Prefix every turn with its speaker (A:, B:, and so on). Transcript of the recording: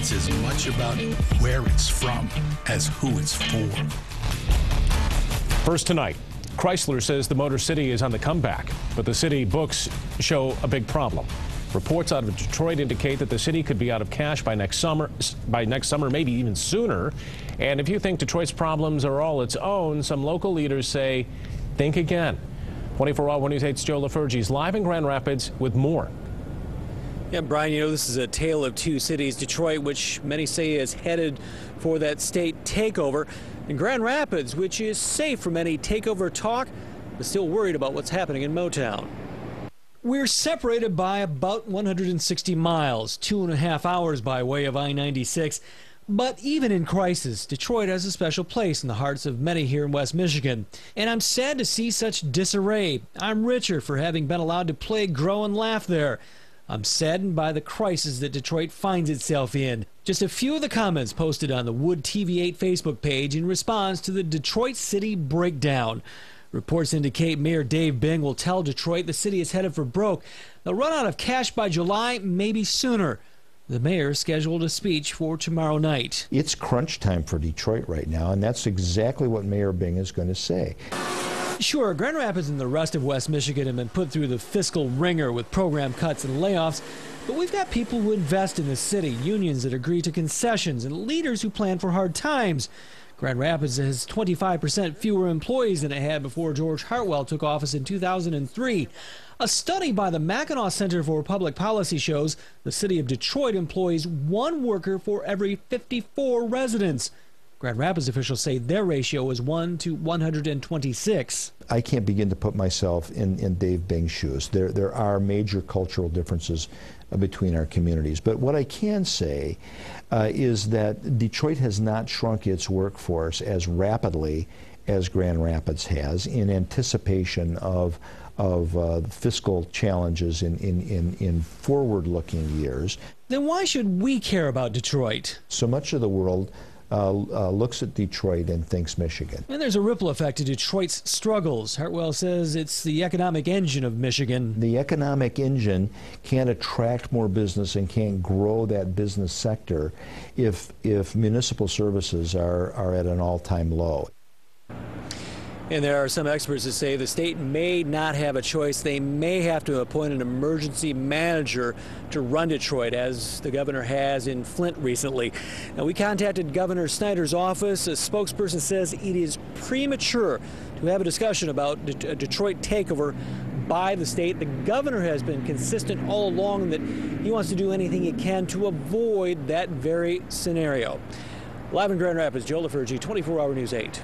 A: It's as much about where it's from as who it's for.
B: First tonight, Chrysler says the Motor City is on the comeback, but the city books show a big problem. Reports out of Detroit indicate that the city could be out of cash by next summer, maybe even sooner. And if you think Detroit's problems are all its own, some local leaders say, think again. 24 Hour News 8's Joe LaFurge is live in Grand Rapids with more.
C: Yeah, Brian, you know, this is a tale of two cities. Detroit, which many say is headed for that state takeover, and Grand Rapids, which is safe from any takeover talk, but still worried about what's happening in Motown. We're separated by about 160 miles, 2.5 hours by way of I-96. But even in crisis, Detroit has a special place in the hearts of many here in West Michigan. And I'm sad to see such disarray. I'm richer for having been allowed to play, grow, and laugh there. I'm saddened by the crisis that Detroit finds itself in. Just a few of the comments posted on the Wood TV8 Facebook page in response to the Detroit City breakdown. Reports indicate Mayor Dave Bing will tell Detroit the city is headed for broke. They'll run out of cash by July, maybe sooner. The mayor scheduled a speech for tomorrow night.
D: It's crunch time for Detroit right now, and that's exactly what Mayor Bing is going to say.
C: Sure, Grand Rapids and the rest of West Michigan have been put through the fiscal ringer with program cuts and layoffs, but we've got people who invest in the city, unions that agree to concessions, and leaders who plan for hard times. Grand Rapids has 25% fewer employees than it had before George Hartwell took office in 2003. A study by the Mackinac Center for Public Policy shows the city of Detroit employs one worker for every 54 residents. Grand Rapids officials say their ratio is 1 to 126.
D: I can't begin to put myself in Dave Bing's shoes. There are major cultural differences between our communities. But what I can say is that Detroit has not shrunk its workforce as rapidly as Grand Rapids has in anticipation of fiscal challenges in forward-looking years.
C: Then why should we care about Detroit?
D: So much of the world looks at Detroit and thinks Michigan.
C: And there's a ripple effect to Detroit's struggles. Hartwell says it's the economic engine of Michigan.
D: The economic engine can't attract more business and can't grow that business sector if municipal services are at an all-time low.
C: And there are some experts that say the state may not have a choice. They may have to appoint an emergency manager to run Detroit, as the governor has in Flint recently. Now, we contacted Governor Snyder's office. A spokesperson says it is premature to have a discussion about a Detroit takeover by the state. The governor has been consistent all along that he wants to do anything he can to avoid that very scenario. Live in Grand Rapids, Joe LaFurge, 24 Hour News 8.